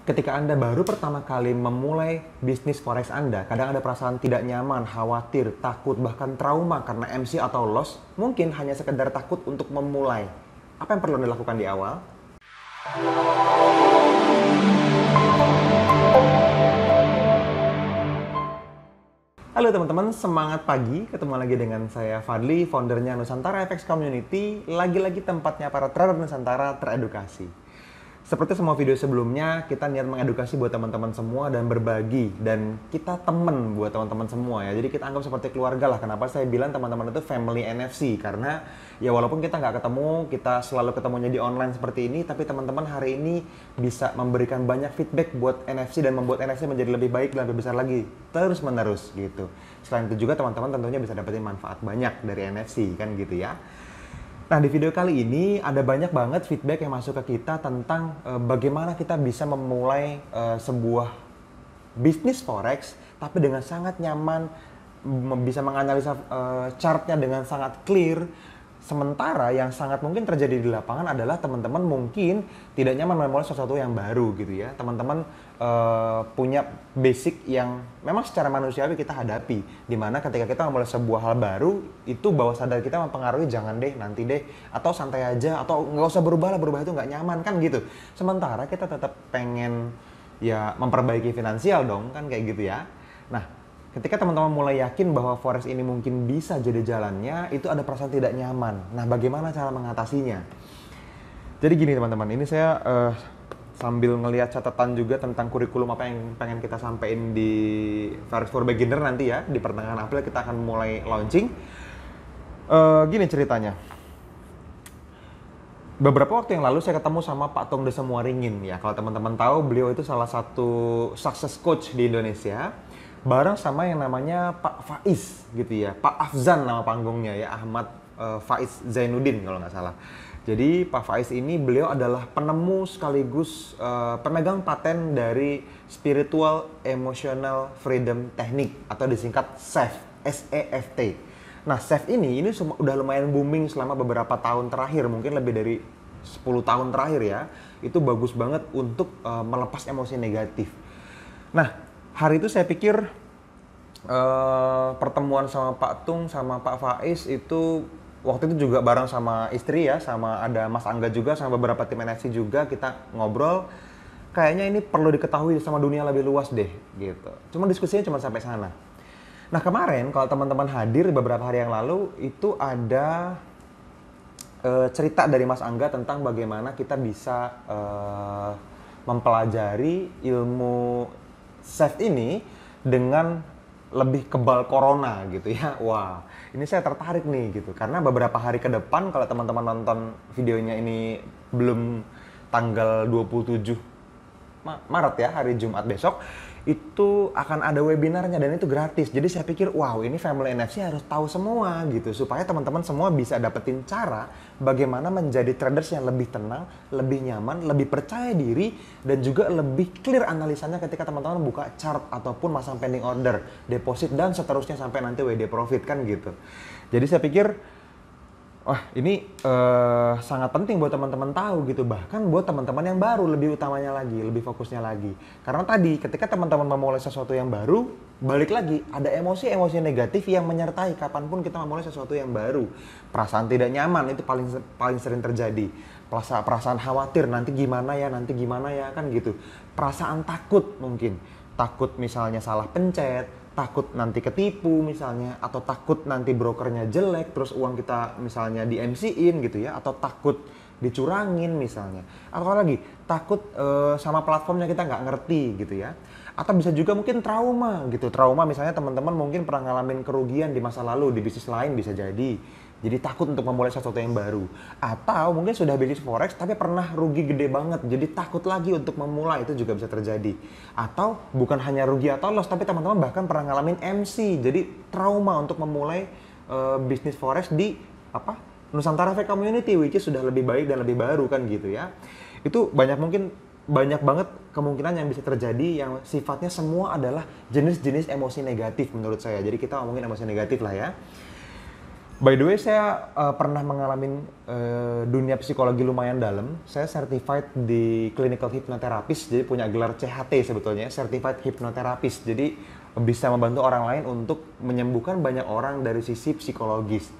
Ketika Anda baru pertama kali memulai bisnis forex Anda, kadang ada perasaan tidak nyaman, khawatir, takut, bahkan trauma karena MC atau loss, mungkin hanya sekedar takut untuk memulai. Apa yang perlu Anda lakukan di awal? Halo teman-teman, semangat pagi. Ketemu lagi dengan saya Fadli, foundernya Nusantara FX Community. Lagi-lagi tempatnya para trader Nusantara teredukasi. Seperti semua video sebelumnya, kita niat mengedukasi buat teman-teman semua dan berbagi. Dan kita temen buat teman-teman semua ya. Jadi kita anggap seperti keluarga lah. Kenapa saya bilang teman-teman itu family NFC? Karena ya walaupun kita nggak ketemu, kita selalu ketemunya di online seperti ini. Tapi teman-teman hari ini bisa memberikan banyak feedback buat NFC dan membuat NFC menjadi lebih baik dan lebih besar lagi. Terus-menerus gitu. Selain itu juga teman-teman tentunya bisa dapetin manfaat banyak dari NFC kan gitu ya. Nah, di video kali ini ada banyak banget feedback yang masuk ke kita tentang bagaimana kita bisa memulai sebuah bisnis forex tapi dengan sangat nyaman, bisa menganalisa chartnya dengan sangat clear. Sementara yang sangat mungkin terjadi di lapangan adalah teman-teman mungkin tidak nyaman memulai sesuatu yang baru gitu ya. Teman-teman punya basic yang memang secara manusiawi kita hadapi. Dimana ketika kita memulai sebuah hal baru, itu bawah sadar kita mempengaruhi jangan deh, nanti deh, atau santai aja, atau nggak usah berubah lah, berubah itu nggak nyaman kan gitu. Sementara kita tetap pengen ya memperbaiki finansial dong kan kayak gitu ya. Nah, ketika teman-teman mulai yakin bahwa forex ini mungkin bisa jadi jalannya, itu ada perasaan tidak nyaman. Nah, bagaimana cara mengatasinya? Jadi gini teman-teman, ini saya sambil ngelihat catatan juga tentang kurikulum apa yang pengen kita sampaikan di Forex for Beginner nanti ya. Di pertengahan April kita akan mulai launching. Gini ceritanya. Beberapa waktu yang lalu saya ketemu sama Pak Tung Desemuaringin ya. Kalau teman-teman tahu, beliau itu salah satu success coach di Indonesia. Bareng sama yang namanya Pak Faiz gitu ya, Pak Afzan nama panggungnya ya, Ahmad Faiz Zainuddin kalau nggak salah. Jadi Pak Faiz ini beliau adalah penemu sekaligus pemegang paten dari Spiritual Emotional Freedom Technique atau disingkat SEFT, SEFT. Nah SEFT ini udah lumayan booming selama beberapa tahun terakhir, mungkin lebih dari 10 tahun terakhir ya. Itu bagus banget untuk melepas emosi negatif. Nah, hari itu saya pikir pertemuan sama Pak Tung sama Pak Faiz itu waktu itu juga bareng sama istri ya, sama ada Mas Angga juga, sama beberapa tim NFC juga, kita ngobrol. Kayaknya ini perlu diketahui sama dunia lebih luas deh gitu. Cuma diskusinya cuma sampai sana. Nah kemarin kalau teman-teman hadir beberapa hari yang lalu itu ada cerita dari Mas Angga tentang bagaimana kita bisa mempelajari ilmu SEFT ini dengan lebih kebal corona gitu ya. Wah, ini saya tertarik nih gitu. Karena beberapa hari ke depan kalau teman-teman nonton videonya ini belum tanggal 27 Maret ya, hari Jumat besok, itu akan ada webinarnya dan itu gratis. Jadi saya pikir, wow ini Family NFC harus tahu semua gitu. Supaya teman-teman semua bisa dapetin cara bagaimana menjadi traders yang lebih tenang, lebih nyaman, lebih percaya diri, dan juga lebih clear analisanya ketika teman-teman buka chart ataupun masang pending order, deposit, dan seterusnya sampai nanti WD profit kan gitu. Jadi saya pikir, wah ini sangat penting buat teman-teman tahu gitu. Bahkan buat teman-teman yang baru lebih utamanya lagi, lebih fokusnya lagi. Karena tadi ketika teman-teman memulai sesuatu yang baru, balik lagi ada emosi-emosi negatif yang menyertai kapanpun kita memulai sesuatu yang baru. Perasaan tidak nyaman itu paling sering terjadi. Perasaan khawatir nanti gimana ya kan gitu. Perasaan takut mungkin. Takut misalnya salah pencet, takut nanti ketipu misalnya, atau takut nanti brokernya jelek terus uang kita misalnya di MC-in gitu ya, atau takut dicurangin misalnya, atau lagi takut sama platformnya kita nggak ngerti gitu ya, atau bisa juga mungkin trauma gitu. Trauma misalnya teman-teman mungkin pernah ngalamin kerugian di masa lalu di bisnis lain, bisa jadi takut untuk memulai sesuatu yang baru, atau mungkin sudah bisnis forex tapi pernah rugi gede banget jadi takut lagi untuk memulai, itu juga bisa terjadi. Atau bukan hanya rugi atau loss tapi teman-teman bahkan pernah ngalamin MC, jadi trauma untuk memulai bisnis forex di Nusantara FX Community, which is sudah lebih baik dan lebih baru kan gitu ya. Itu banyak banget kemungkinan yang bisa terjadi yang sifatnya semua adalah jenis-jenis emosi negatif menurut saya. Jadi kita ngomongin emosi negatif lah ya. By the way, saya pernah mengalami dunia psikologi lumayan dalam. Saya certified di clinical hypnotherapist, jadi punya gelar CHT sebetulnya, certified hypnotherapist. Jadi bisa membantu orang lain untuk menyembuhkan banyak orang dari sisi psikologis.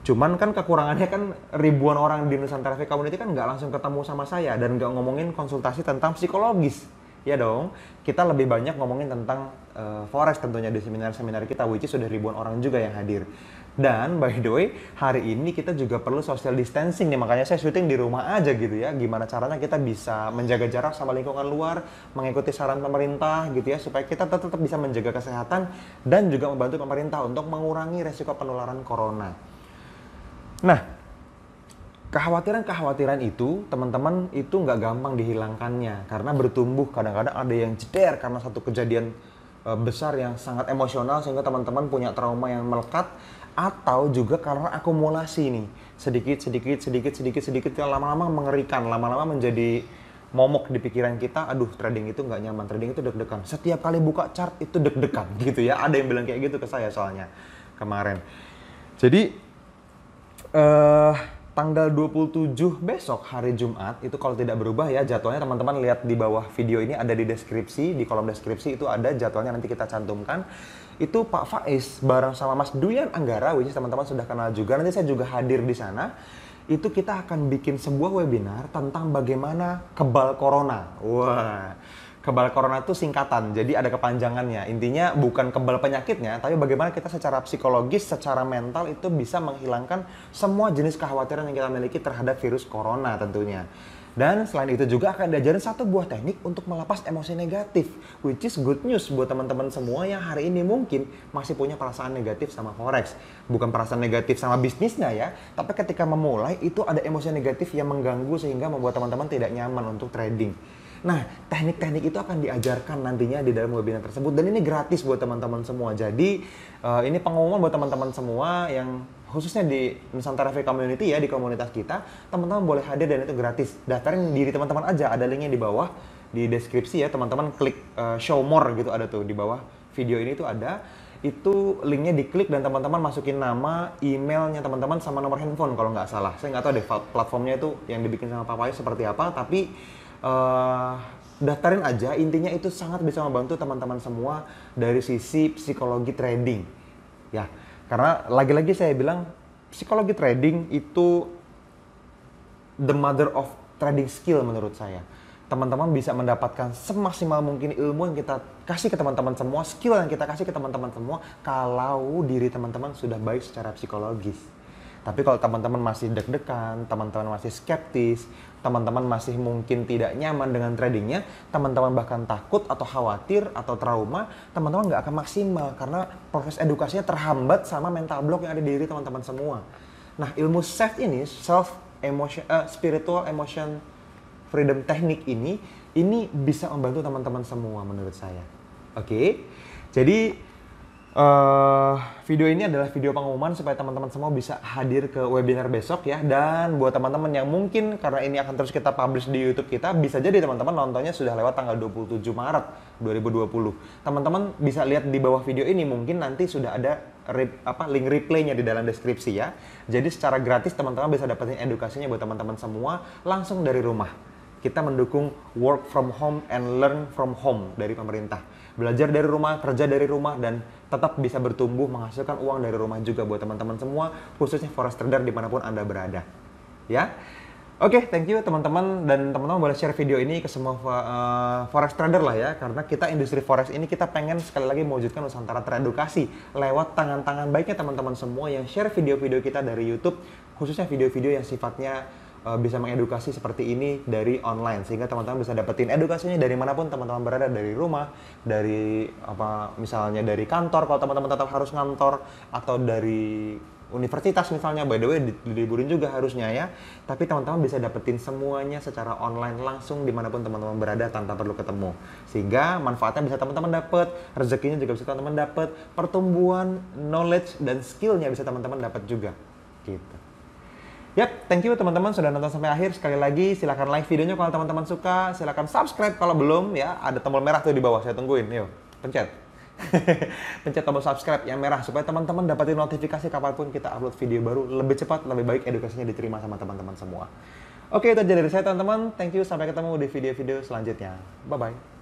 Cuman kan kekurangannya kan ribuan orang di Nusantara V Community kan nggak langsung ketemu sama saya dan nggak ngomongin konsultasi tentang psikologis. Ya dong, kita lebih banyak ngomongin tentang forex tentunya di seminar-seminar kita, which is sudah ribuan orang juga yang hadir. Dan by the way, hari ini kita juga perlu social distancing nih, makanya saya syuting di rumah aja gitu ya. Gimana caranya kita bisa menjaga jarak sama lingkungan luar, mengikuti saran pemerintah gitu ya, supaya kita tetap bisa menjaga kesehatan dan juga membantu pemerintah untuk mengurangi resiko penularan corona. Nah, kekhawatiran-kekhawatiran itu, teman-teman, itu nggak gampang dihilangkannya. Karena bertumbuh, kadang-kadang ada yang jeder karena satu kejadian besar yang sangat emosional, sehingga teman-teman punya trauma yang melekat, atau juga karena akumulasi nih. Sedikit, yang lama-lama mengerikan, lama-lama menjadi momok di pikiran kita, aduh trading itu nggak nyaman, trading itu deg-degan. Setiap kali buka chart itu deg-degan gitu ya. Ada yang bilang kayak gitu ke saya soalnya kemarin. Jadi, tanggal 27 besok hari Jumat itu kalau tidak berubah ya jadwalnya, teman-teman lihat di bawah video ini ada di deskripsi, di kolom deskripsi itu ada jadwalnya, nanti kita cantumkan. Itu Pak Faiz bareng sama Mas Duyan Anggara, which is teman-teman sudah kenal juga, nanti saya juga hadir di sana. Itu kita akan bikin sebuah webinar tentang bagaimana kebal corona. Wah, kebal corona itu singkatan, jadi ada kepanjangannya. Intinya bukan kebal penyakitnya, tapi bagaimana kita secara psikologis, secara mental itu bisa menghilangkan semua jenis kekhawatiran yang kita miliki terhadap virus corona tentunya. Dan selain itu juga akan diajarin satu buah teknik untuk melepas emosi negatif, which is good news buat teman-teman semua yang hari ini mungkin masih punya perasaan negatif sama forex. Bukan perasaan negatif sama bisnisnya ya, tapi ketika memulai itu ada emosi negatif yang mengganggu sehingga membuat teman-teman tidak nyaman untuk trading. Nah, teknik-teknik itu akan diajarkan nantinya di dalam webinar tersebut dan ini gratis buat teman-teman semua. Jadi ini pengumuman buat teman-teman semua yang khususnya di Nusantara V Community ya, di komunitas kita, teman-teman boleh hadir dan itu gratis. Daftarin diri teman-teman aja, ada linknya di bawah di deskripsi ya, teman-teman klik show more gitu, ada tuh di bawah video ini tuh ada. Itu linknya diklik dan teman-teman masukin nama, emailnya teman-teman sama nomor handphone kalau nggak salah. Saya nggak tahu deh platformnya itu yang dibikin sama Pak Faiz seperti apa, tapi daftarin aja. Intinya itu sangat bisa membantu teman-teman semua dari sisi psikologi trading ya, karena lagi-lagi saya bilang psikologi trading itu the mother of trading skill menurut saya. Teman-teman bisa mendapatkan semaksimal mungkin ilmu yang kita kasih ke teman-teman semua, skill yang kita kasih ke teman-teman semua kalau diri teman-teman sudah baik secara psikologis. Tapi kalau teman-teman masih deg-degan, teman-teman masih skeptis, teman-teman masih mungkin tidak nyaman dengan tradingnya, teman-teman bahkan takut atau khawatir atau trauma, teman-teman nggak akan maksimal karena proses edukasinya terhambat sama mental block yang ada di diri teman-teman semua. Nah, ilmu SEF ini, spiritual emotion freedom technique ini bisa membantu teman-teman semua menurut saya. Oke, jadi video ini adalah video pengumuman supaya teman-teman semua bisa hadir ke webinar besok ya. Dan buat teman-teman yang mungkin karena ini akan terus kita publish di YouTube kita, bisa jadi teman-teman nontonnya sudah lewat tanggal 27 Maret 2020. Teman-teman bisa lihat di bawah video ini, mungkin nanti sudah ada link replaynya di dalam deskripsi ya. Jadi secara gratis teman-teman bisa dapetin edukasinya buat teman-teman semua langsung dari rumah. Kita mendukung work from home and learn from home dari pemerintah. Belajar dari rumah, kerja dari rumah, dan tetap bisa bertumbuh, menghasilkan uang dari rumah juga buat teman-teman semua, khususnya forex trader dimanapun Anda berada. Ya, oke, thank you teman-teman, dan teman-teman boleh share video ini ke semua forex trader lah ya, karena kita industri forex ini kita pengen sekali lagi mewujudkan Nusantara teredukasi lewat tangan-tangan baiknya teman-teman semua yang share video-video kita dari YouTube, khususnya video-video yang sifatnya bisa mengedukasi seperti ini dari online, sehingga teman-teman bisa dapetin edukasinya dari manapun teman-teman berada, dari rumah, dari misalnya dari kantor kalau teman-teman tetap harus ngantor, atau dari universitas misalnya, by the way diliburin juga harusnya ya, tapi teman-teman bisa dapetin semuanya secara online langsung dimanapun teman-teman berada tanpa perlu ketemu, sehingga manfaatnya bisa teman-teman dapet, rezekinya juga bisa teman-teman dapet, pertumbuhan knowledge dan skillnya bisa teman-teman dapat juga gitu. Yap, thank you teman-teman sudah nonton sampai akhir. Sekali lagi silahkan like videonya kalau teman-teman suka, silahkan subscribe kalau belum ya, ada tombol merah tuh di bawah, saya tungguin, yuk pencet. Pencet tombol subscribe yang merah supaya teman-teman dapatin notifikasi kapanpun kita upload video baru lebih cepat, lebih baik, edukasinya diterima sama teman-teman semua. Oke, itu aja dari saya teman-teman. Thank you, sampai ketemu di video-video selanjutnya. Bye-bye.